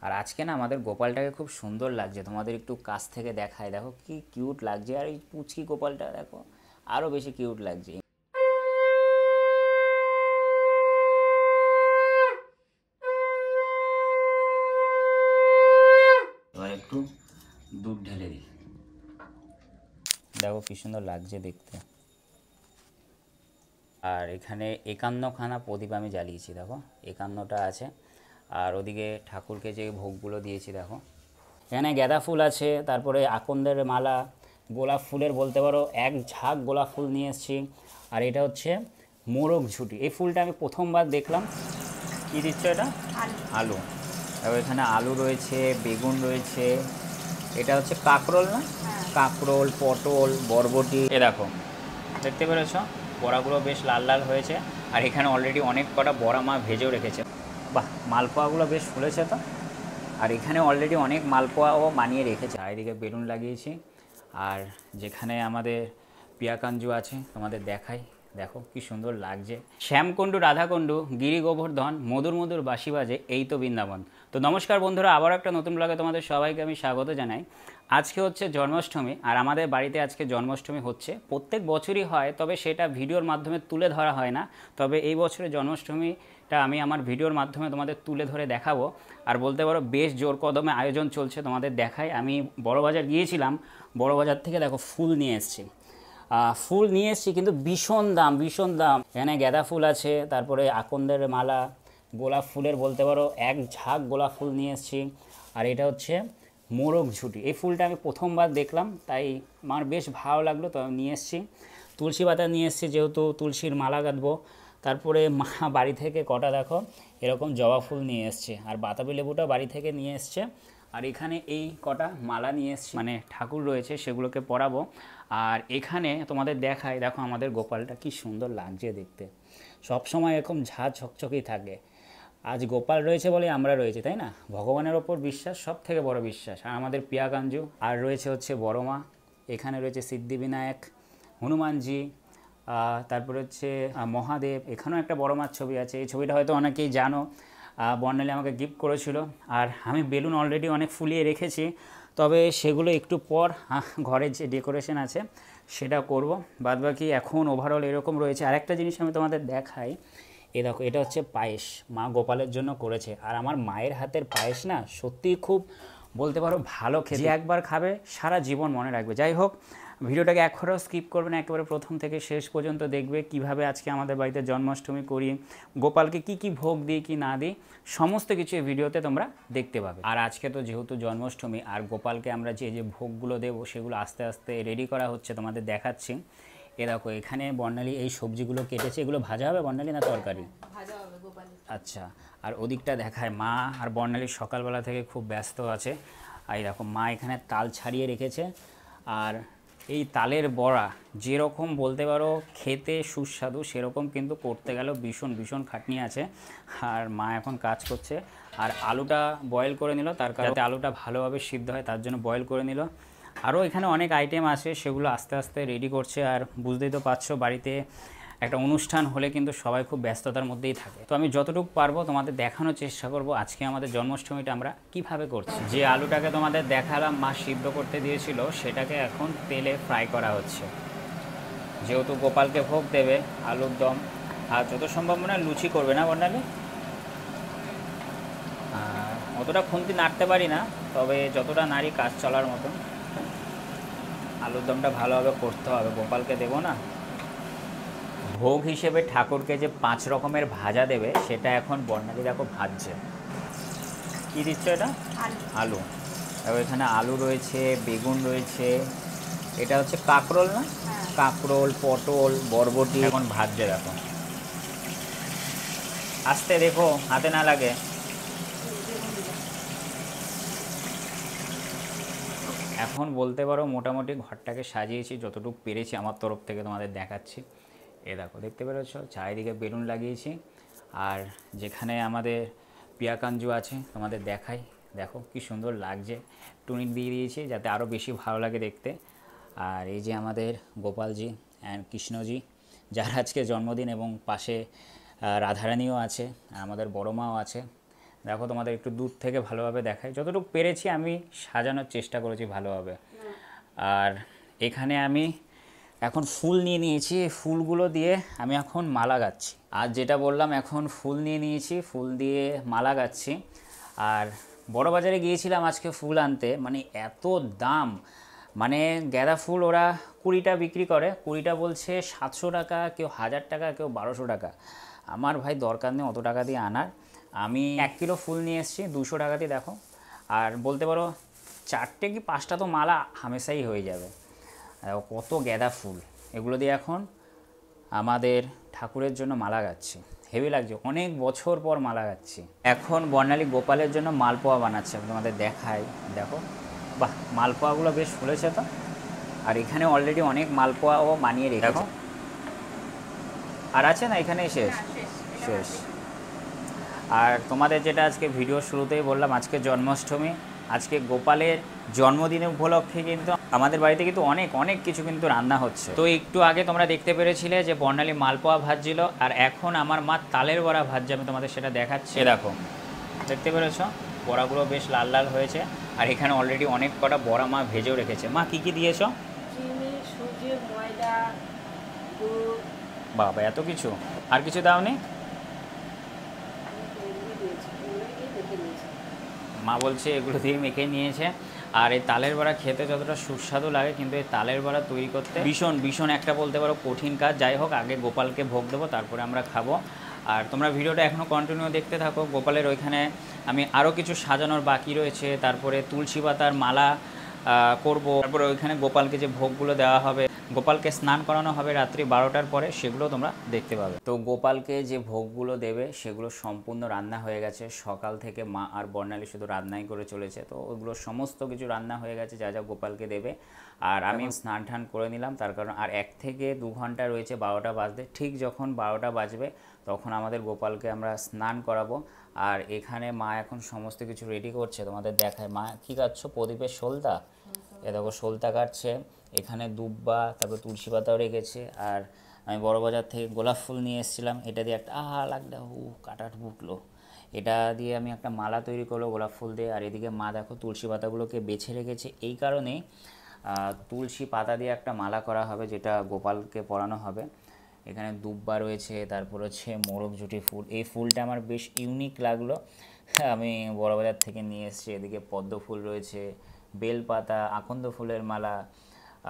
আর আজকে না আমাদের গোপালটাকে খুব সুন্দর লাগছে, তোমাদের একটু কাছ থেকে দেখায়, দেখো কি কিউট লাগছে। আর এই পুচকি গোপালটা দেখো আরও বেশি কিউট লাগছে। এবার একটু দুধ ঢেলে দিই, দেখো কি সুন্দর লাগছে দেখতে। আর এখানে 51খানা প্রদীপ আমি জ্বালিয়েছি, দেখো 51টা আছে। আর ওদিকে ঠাকুরকে যে ভোগগুলো দিয়েছি দেখো, এখানে গাঁদা ফুল আছে, তারপরে আকন্দের মালা, গোলাপ ফুলের বলতে পারো এক ঝাঁক গোলাপ ফুল নিয়ে এসেছি। আর এটা হচ্ছে মোরগ ঝুঁটি, এই ফুলটা আমি প্রথমবার দেখলাম। কী দিচ্ছ এটা? আলু। তারপর এখানে আলু রয়েছে, বেগুন রয়েছে, এটা হচ্ছে কাঁকরোল না? কাঁকরোল, পটল, বরবটি। এ দেখো দেখতে পেরেছ, বড়াগুলো বেশ লাল লাল হয়েছে। আর এখানে অলরেডি অনেক কটা বড়া মা ভেজেও রেখেছে। বাহ, মালপোয়াগুলো বেশ ফুলেছে তো। আর এখানে অলরেডি অনেক মালপোয়াও বানিয়ে রেখেছে। চারিদিকে বেলুন লাগিয়েছি। আর যেখানে আমাদের পিয়াকাঞ্জু আছে তোমাদের দেখাই, দেখো কি সুন্দর লাগছে। শ্যামকুণ্ডু রাধাকুণ্ডু গিরি গোবর্ধন মধুর মধুর বাঁশি বাজে, এই তো বৃন্দাবন। তো নমস্কার বন্ধুরা, আবার একটা নতুন ব্লগে তোমাদের সবাইকে আমি স্বাগত জানাই। আজকে হচ্ছে জন্মাষ্টমী, আর আমাদের বাড়িতে আজকে জন্মাষ্টমী হচ্ছে। প্রত্যেক বছরই হয়, তবে সেটা ভিডিওর মাধ্যমে তুলে ধরা হয় না। তবে এই বছরে জন্মাষ্টমীটা আমি আমার ভিডিওর মাধ্যমে তোমাদের তুলে ধরে দেখাবো। আর বলতে পারো বেশ জোর কদমে আয়োজন চলছে, তোমাদের দেখাই। আমি বড়বাজার গিয়েছিলাম, বড়বাজার থেকে দেখো ফুল নিয়ে এসেছি। ফুল নিয়ে এসেছি কিন্তু ভীষণ দাম, ভীষণ দাম। এখানে গাঁদা ফুল আছে, তারপরে আকন্দের মালা, গোলাপ ফুলের বলতে পারো এক ঝাঁক গোলাপ ফুল নিয়ে এসেছি। আর এটা হচ্ছে মোরগ ঝুঁটি, এই ফুলটা আমি প্রথমবার দেখলাম, তাই আমার বেশ ভালো লাগলো, তো আমি নিয়ে এসেছি। তুলসী পাতা নিয়ে এসেছি, যেহেতু তুলসীর মালা গাঁথবো। তারপরে মা বাড়ি থেকে কটা দেখো এরকম জবা ফুল নিয়ে এসছে, আর বাতাবি লেবুটাও বাড়ি থেকে নিয়ে এসছে। আর এখানে এই কটা মালা নিয়ে এসছি, মানে ঠাকুর রয়েছে সেগুলোকে পরাবো। আর এখানে তোমাদের দেখাই, দেখো আমাদের গোপালটা কি সুন্দর লাগছে দেখতে, সব সময় এরকম ঝাঁ ঝকঝকেই থাকে। আজ গোপাল রয়েছে বলে আমরা রয়েছি, তাই না? ভগবানের ওপর বিশ্বাস সব থেকে বড় বিশ্বাস। আর আমাদের পিয়াকাঞ্জু, আর রয়েছে হচ্ছে বড় মা, এখানে রয়েছে সিদ্ধিবিনায়ক, হনুমানজি, তারপরে হচ্ছে মহাদেব। এখানেও একটা বড় মার ছবি আছে, এই ছবিটা হয়তো অনেকেই জানো, বর্ণালী আমাকে গিফট করেছিল। আর আমি বেলুন অলরেডি অনেক ফুলিয়ে রেখেছি, তবে সেগুলো একটু পর ঘরে যে ডেকোরেশন আছে সেটা করব। বাদবাকি এখন ওভারঅল এরকম রয়েছে। আরেকটা জিনিস আমি তোমাদের দেখাই, এ দেখো এটা হচ্ছে পায়েস, মা গোপালের জন্য করেছে। আর আমার মায়ের হাতের পায়েস না সত্যিই খুব বলতে পারো ভালো খেতে, যে একবার খাবে সারা জীবন মনে রাখবে। যাই হোক, ভিডিওটাকে একবারও স্কিপ করবে না, একেবারে প্রথম থেকে শেষ পর্যন্ত দেখবে কিভাবে আজকে আমাদের বাড়িতে জন্মাষ্টমী করি, গোপালকে কি কি ভোগ দিই কি না দিই, সমস্ত কিছু এই ভিডিওতে তোমরা দেখতে পাবে। আর আজকে তো যেহেতু জন্মাষ্টমী, আর গোপালকে আমরা যে যে ভোগগুলো দেবো সেগুলো আস্তে আস্তে রেডি করা হচ্ছে, তোমাদের দেখাচ্ছি। এ দেখো এখানে বর্ণালী এই সবজিগুলো কেটেছে, এগুলো ভাজা হবে বর্ণালী না তরকারি? আচ্ছা। আর ওদিকটা দেখায়, মা আর বর্ণালী সকালবেলা থেকে খুব ব্যস্ত আছে। আর এই দেখো মা এখানে তাল ছাড়িয়ে রেখেছে। আর এই তালের বড়া যেরকম বলতে পারো খেতে সুস্বাদু, সেরকম কিন্তু করতে গেলেও ভীষণ ভীষণ খাটনি আছে। আর মা এখন কাজ করছে। আর আলুটা বয়েল করে নিল, তার কারণে আলুটা ভালোভাবে সিদ্ধ হয় তার জন্য বয়েল করে নিল। আরও এখানে অনেক আইটেম আছে, সেগুলো আস্তে আস্তে রেডি করছে। আর বুঝতেই তো পারছো, বাড়িতে একটা অনুষ্ঠান হলে কিন্তু সবাই খুব ব্যস্ততার মধ্যেই থাকে। তো আমি যতটুকু পারবো তোমাদের দেখানোর চেষ্টা করব আজকে আমাদের জন্মাষ্টমীটা আমরা কিভাবে করছি। যে আলুটাকে তোমাদের দেখালাম মা সিদ্ধ করতে দিয়েছিল, সেটাকে এখন তেলে ফ্রাই করা হচ্ছে। যেহেতু গোপালকে ভোগ দেবে, আলুর দম। আর যত সম্ভব মনে হয় লুচি করবে না বর্ণালী? অতটা খুন্তি নাড়তে পারি না, তবে যতটা নাড়ি কাজ চলার মতন। আলুর দমটা ভালোভাবে করতে হবে, গোপালকে দেবো না। ভোগ হিসেবে ঠাকুরকে যে 5 রকমের ভাজা দেবে, সেটা এখন বর্ণালী দেখো ভাজছে। কী দিচ্ছ এটা? আলু। তারপর এখানে আলু রয়েছে, বেগুন রয়েছে, এটা হচ্ছে কাঁকরোল না? কাঁকরোল, পটল, বরবটি এখন ভাজছে দেখো। আস্তে দেখো হাতে না লাগে। এখন বলতে পারো মোটামুটি ঘরটাকে সাজিয়েছি যতটুকু পেরেছি আমার তরফ থেকে, তোমাদের দেখাচ্ছি। এ দেখো দেখতে পেরেছ, চারিদিকে বেলুন লাগিয়েছি। আর যেখানে আমাদের পিয়াকাঞ্জু আছে তোমাদের দেখাই, দেখো কি সুন্দর লাগছে। টুনি দিয়ে দিয়েছি যাতে আরও বেশি ভালো লাগে দেখতে। আর এই যে আমাদের গোপালজি অ্যান্ড কৃষ্ণজি, যার আজকে জন্মদিন, এবং পাশে রাধারানীও আছে, আমাদের বড় মাও আছে। দেখো তোমাদের একটু দূর থেকে ভালোভাবে দেখাই, যতটুকু পেরেছি আমি সাজানোর চেষ্টা করেছি ভালোভাবে। আর এখানে আমি এখন ফুল নিয়ে নিয়েছি, এই ফুলগুলো দিয়ে আমি এখন মালা গাচ্ছি। আর যেটা বললাম, এখন ফুল নিয়ে নিয়েছি, ফুল দিয়ে মালা গাচ্ছি। আর বড় বাজারে গিয়েছিলাম আজকে ফুল আনতে, মানে এত দাম, মানে গাঁদা ফুল ওরা 20টা বিক্রি করে, 20টা বলছে 700 টাকা, কেউ 1000 টাকা, কেউ 1200 টাকা। আমার ভাই দরকার নেই অত টাকা দিয়ে আনার, আমি 1 কিলো ফুল নিয়ে এসেছি 200 টাকা দিয়ে। দেখো, আর বলতে পারো 4টে কি 5টা তো মালা হামেশাই হয়ে যাবে। কত গাঁদা ফুল, এগুলো দিয়ে এখন আমাদের ঠাকুরের জন্য মালা গাচ্ছি, হেভি লাগছে, অনেক বছর পর মালা গাচ্ছি। এখন বর্ণালী গোপালের জন্য মালপোয়া বানাচ্ছে, তোমাদের দেখাই। দেখো, বাহ, মালপোয়াগুলো বেশ ফুলেছে তো। আর এখানে অলরেডি অনেক মালপোয়াও বানিয়ে রেখেছে। আর আছে না, এখানেই শেষ শেষ। আর তোমাদের যেটা আজকে ভিডিও শুরুতেই বললাম, আজকে জন্মাষ্টমী, আজকে গোপালের জন্মদিনের উপলক্ষে কিন্তু আমাদের বাড়িতে কিন্তু অনেক অনেক কিছু কিন্তু রান্না হচ্ছে। তো একটু আগে তোমরা দেখতে পেরেছিলে যে বর্ণালী মালপোয়া ভাজছিল, আর এখন আমার মা তালের বড়া ভাজছে, আমি তোমাদের সেটা দেখাচ্ছি। দেখো, দেখতে পেরেছো, বড়াগুলো বেশ লাল লাল হয়েছে। আর এখানে অলরেডি অনেক কটা বড়া মা ভেজেও রেখেছে। মা কী কী দিয়েছো? চিনি, সুজি, ময়দা, দুধ। বাবা, এত কিছু! আর কিছু দাওনি? মা বলছে এগুলো দিয়ে মেখে নিয়েছে। আর এই তালের বড়া খেতে যতটা সুস্বাদু লাগে, কিন্তু এই তালের বড়া তৈরি করতে ভীষণ ভীষণ একটা বলতে পারো কঠিন কাজ। যাই হোক, আগে গোপালকে ভোগ দেবো, তারপরে আমরা খাবো। আর তোমরা ভিডিওটা এখনও কন্টিনিউ দেখতে থাকো। গোপালের ওইখানে আমি আরও কিছু সাজানোর বাকি রয়েছে, তারপরে তুলসী পাতার মালা করব, তারপরে ওইখানে গোপালকে যে ভোগগুলো দেওয়া হবে, গোপালকে স্নান করানো হবে রাত্রি 12টার পরে, সেগুলো তোমরা দেখতে পাবে। তো গোপালকে যে ভোগগুলো দেবে সেগুলো সম্পূর্ণ রান্না হয়ে গেছে, সকাল থেকে মা আর বর্ণালী শুধু রান্নাই করে চলেছে। তো ওগুলো সমস্ত কিছু রান্না হয়ে গেছে, যা যা গোপালকে দেবে। আর আমি স্নান টান করে নিলাম, তার কারণ আর 1 থেকে 2 ঘন্টা রয়েছে 12টা বাজতে। ঠিক যখন 12টা বাজবে তখন আমাদের গোপালকে আমরা স্নান করাবো। আর এখানে মা এখন সমস্ত কিছু রেডি করছে, তোমাদের দেখায়। মা কী কাটছো? প্রদীপের সলতা। এ দেখো, সলতা কাটছে। এখানে দুব্বা, তারপর তুলসী পাতাও রেখেছে। আর আমি বড় বাজার থেকে গোলাপ ফুল নিয়ে এসেছিলাম, এটা দিয়ে একটা লাগটা কাটার বুকলো, এটা দিয়ে আমি একটা মালা তৈরি করলো গোলাপ ফুল দিয়ে। আর এদিকে মা দেখো তুলসী পাতাগুলোকে বেছে রেখেছে, এই কারণেই তুলসী পাতা দিয়ে একটা মালা করা হবে, যেটা গোপালকে পরানো হবে। এখানে দুব্বা রয়েছে, তারপর হচ্ছে মোরগঝুটি ফুল। এই ফুলটা আমার বেশ ইউনিক লাগলো, আমি বড়বাজার থেকে নিয়ে এসেছি। এদিকে পদ্ম ফুল রয়েছে, বেলপাতা, আকন্দ ফুলের মালা,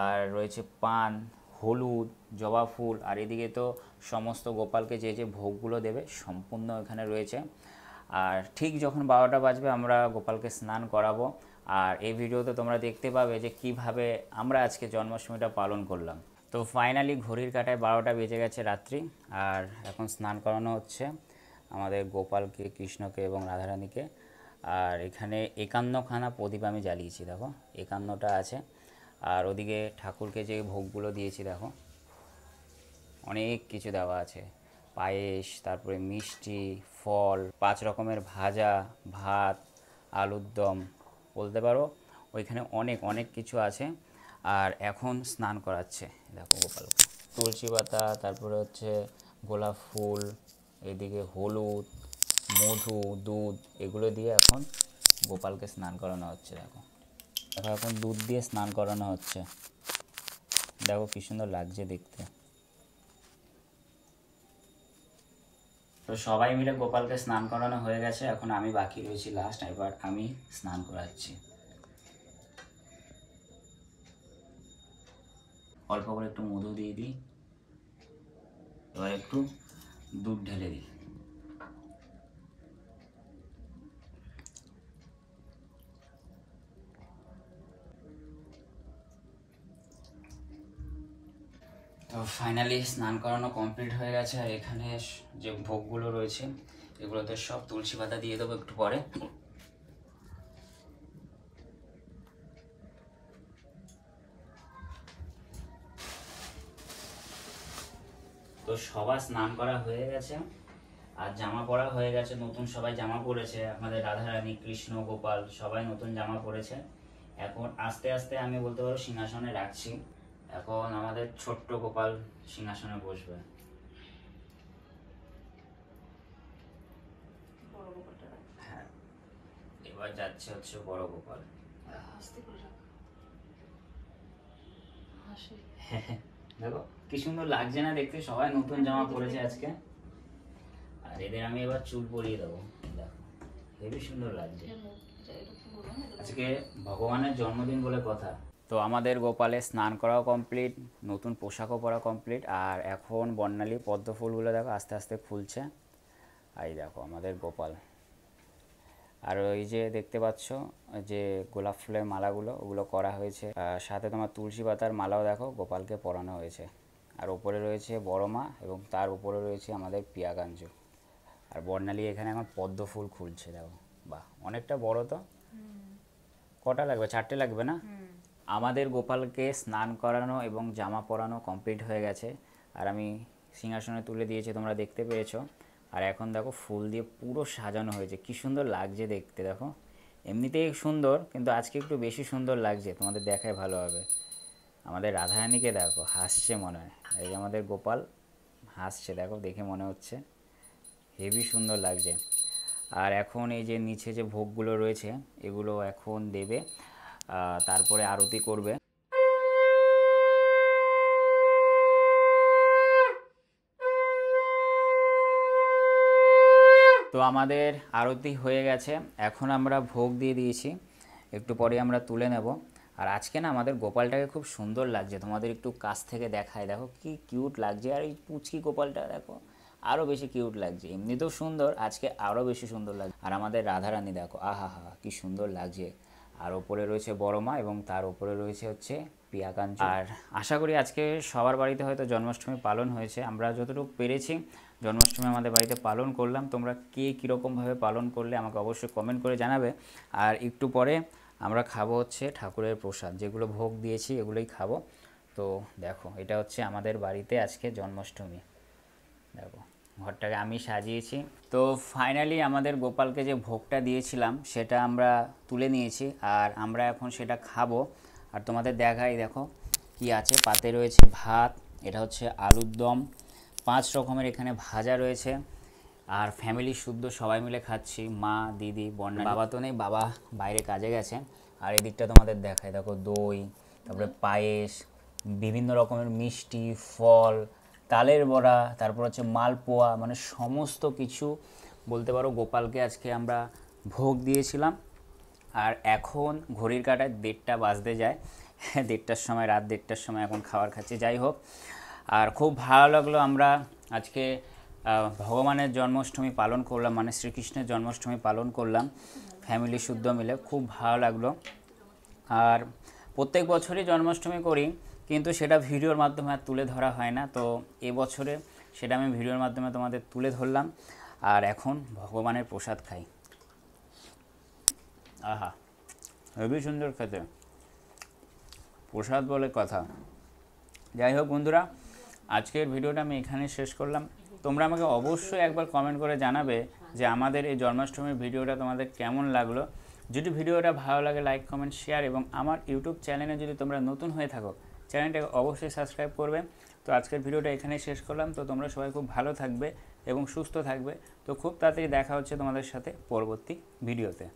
আর রয়েছে পান, হলুদ, জবা ফুল। আর এদিকে তো সমস্ত গোপালকে যে যে ভোগগুলো দেবে সম্পূর্ণ এখানে রয়েছে। আর ঠিক যখন 12টা বাজবে আমরা গোপালকে স্নান করাবো। আর এই ভিডিওতে তোমরা দেখতে পাবে যে কিভাবে আমরা আজকে জন্মাষ্টমীটা পালন করলাম। তো ফাইনালি ঘড়ির কাঁটায় 12টা বেজে গেছে রাত্রি। আর এখন স্নান করানো হচ্ছে আমাদের গোপালকে, কৃষ্ণকে এবং রাধারানীকে। আর এখানে 51খানা প্রদীপ আমি জ্বালিয়েছি, দেখো 51টা আছে। আর ওদিকে ঠাকুরকে যে ভোগগুলো দিয়েছি, দেখো অনেক কিছু দেওয়া আছে, পায়েস, তারপরে মিষ্টি, ফল, 5 রকমের ভাজা, ভাত, আলুর দম, বলতে পারো ওইখানে অনেক অনেক কিছু আছে। আর এখন স্নান করাচ্ছে, দেখো গোপালকে তুলসী পাতা, তারপরে হচ্ছে গোলাপ ফুল, এদিকে হলুদ, মধু, দুধ, এগুলো দিয়ে এখন গোপালকে স্নান করানো হচ্ছে। দেখো দেখো, এখন দুধ দিয়ে স্নান করানো হচ্ছে, দেখো কী সুন্দর লাগছে দেখতে। তো সবাই মিলে গোপালকে স্নান করানো হয়ে গেছে, এখন আমি বাকি রয়েছি লাস্ট, এবার আমি স্নান করাচ্ছি। অল্প করে একটু মধু দিয়ে দিই, এবার একটু দুধ ঢেলে দিই। তো ফাইনালি স্নান করানো কমপ্লিট হয়ে গেছে। আর এখানে যে ভোগগুলো রয়েছে এগুলোতে সব তুলসী পাতা দিয়ে দেবো একটু পরে। তো সবার স্নান করা হয়ে গেছে, আর জামা পরা হয়ে গেছে, নতুন সবাই জামা পরেছে, আমাদের রাধারানী, কৃষ্ণ, গোপাল সবাই নতুন জামা পরেছে। এখন আস্তে আস্তে আমি বলতে পারো সিংহাসনে রাখছি। এখন আমাদের ছোট্ট গোপাল সিংহাসনে বসবে। হ্যাঁ, এবার যাচ্ছে হচ্ছে বড় গোপাল। আস্তে করে রাখ। হাসি। দেখো কি সুন্দর লাগছে না দেখতে, সবাই নতুন জামা পরেছে আজকে। আর এদের আমি এবার চুল পরিয়ে দেবো, দেখো হেবি সুন্দর লাগছে। আজকে ভগবানের জন্মদিন বলে কথা। তো আমাদের গোপালে স্নান করাও কমপ্লিট, নতুন পোশাকও পরা কমপ্লিট। আর এখন বর্ণালী পদ্ম ফুলগুলো দেখো আস্তে আস্তে খুলছে। আর এই দেখো আমাদের গোপাল। আর ওই যে দেখতে পাচ্ছ যে গোলাপ ফুলের মালাগুলো, ওগুলো করা হয়েছে। সাথে তোমার তুলসী পাতার মালাও দেখো গোপালকে পরানো হয়েছে। আর ওপরে রয়েছে বড় মা এবং তার উপরে রয়েছে আমাদের পিয়াকাঞ্জ। আর বর্ণালী এখানে এখন পদ্ম ফুল খুলছে, দেখো বাহ অনেকটা বড়। তো কটা লাগবে? 4টে লাগবে না? আমাদের গোপালকে স্নান করানো এবং জামা পরানো কমপ্লিট হয়ে গেছে। আর আমি সিংহাসনে তুলে দিয়েছি, তোমরা দেখতে পেয়েছো। আর এখন দেখো ফুল দিয়ে পুরো সাজানো হয়েছে, কি সুন্দর লাগছে দেখতে। দেখো এমনিতেই সুন্দর, কিন্তু আজকে একটু বেশি সুন্দর লাগছে, তোমাদের দেখায় ভালো হবে। আমাদের রাধারানীকে দেখো হাসছে মনে হয়, এই যে আমাদের গোপাল হাসছে, দেখো দেখে মনে হচ্ছে হেভি সুন্দর লাগছে। আর এখন এই যে নিচে যে ভোগগুলো রয়েছে এগুলো এখন দেবে, তারপরে আরতি করবে। তো আমাদের আরতি হয়ে গেছে, এখন আমরা ভোগ দিয়ে দিয়েছি, একটু পরে আমরা তুলে নেব। আর আজকে না আমাদের গোপালটাকে খুব সুন্দর লাগছে, তোমাদের একটু কাছ থেকে দেখায়, দেখো কি কিউট লাগছে। আর এই পুচকি গোপালটা দেখো আরও বেশি কিউট লাগছে, এমনিতেও সুন্দর, আজকে আরও বেশি সুন্দর লাগছে। আর আমাদের রাধারানী দেখো আহা হা কি সুন্দর লাগছে। আর ওপরে রয়েছে বড় মা এবং তার উপরে রয়েছে হচ্ছে পিয়াকাঞ্জ। আর আশা করি আজকে সবার বাড়িতে হয়তো জন্মাষ্টমী পালন হয়েছে, আমরা যতটুকু পেরেছি জন্মাষ্টমী আমাদের বাড়িতে পালন করলাম। তোমরা কে কীরকমভাবে পালন করলে আমাকে অবশ্যই কমেন্ট করে জানাবে। আর একটু পরে আমরা খাবো হচ্ছে ঠাকুরের প্রসাদ, যেগুলো ভোগ দিয়েছি এগুলোই খাবো। তো দেখো এটা হচ্ছে আমাদের বাড়িতে আজকে জন্মাষ্টমী, দেখো ঘরটাকে আমি সাজিয়েছি। তো ফাইনালি আমাদের গোপালকে যে ভোগটা দিয়েছিলাম সেটা আমরা তুলে নিয়েছি, আর আমরা এখন সেটা খাবো। আর তোমাদের দেখাই, দেখো কি আছে, পাতে রয়েছে ভাত, এটা হচ্ছে আলুর দম, 5 রকমের এখানে ভাজা রয়েছে। আর ফ্যামিলি শুদ্ধ সবাই মিলে খাচ্ছি, মা, দিদি, বন্যা, বাবা তো নেই, বাবা বাইরে কাজে গেছে। আর এদিকটা তোমাদের দেখায়, দেখো দই, তারপরে পায়েস, বিভিন্ন রকমের মিষ্টি, ফল, তালের বড়া, তারপর হচ্ছে মালপোয়া, মানে সমস্ত কিছু বলতে পারো গোপালকে আজকে আমরা ভোগ দিয়েছিলাম। আর এখন ঘড়ির কাঁটায় 1:30 বাজতে যায়, 1:30টার সময়, রাত 1:30টার সময় এখন খাবার খাচ্ছি। যাই হোক, আর খুব ভালো লাগলো, আমরা আজকে ভগবানের জন্মাষ্টমী পালন করলাম, মানে শ্রীকৃষ্ণের জন্মাষ্টমী পালন করলাম ফ্যামিলি শুদ্ধ মিলে, খুব ভালো লাগলো। আর প্রত্যেক বছরই জন্মাষ্টমী করি, কিন্তু সেটা ভিডিওর মাধ্যমে আর তুলে ধরা হয় না। তো এবছরে সেটা আমি ভিডিওর মাধ্যমে তোমাদের তুলে ধরলাম। আর এখন ভগবানের প্রসাদ খাই, আহা হেবি সুন্দর খেতে, প্রসাদ বলে কথা। যাই হোক বন্ধুরা, আজকের ভিডিওটা আমি এখানে শেষ করলাম। তোমরা আমাকে অবশ্যই একবার কমেন্ট করে জানাবে যে আমাদের এই জন্মাষ্টমীর ভিডিওটা তোমাদের কেমন লাগলো। যদি ভিডিওটা ভালো লাগে লাইক, কমেন্ট, শেয়ার, এবং আমার ইউটিউব চ্যানেলে যদি তোমরা নতুন হয়ে থাকো চ্যানেলটাকে অবশ্যই সাবস্ক্রাইব করবে। তো আজকের ভিডিওটা এখানেই শেষ করলাম। তো তোমরা সবাই খুব ভালো থাকবে এবং সুস্থ থাকবে। তো খুব তাড়াতাড়ি দেখা হচ্ছে তোমাদের সাথে পরবর্তী ভিডিওতে।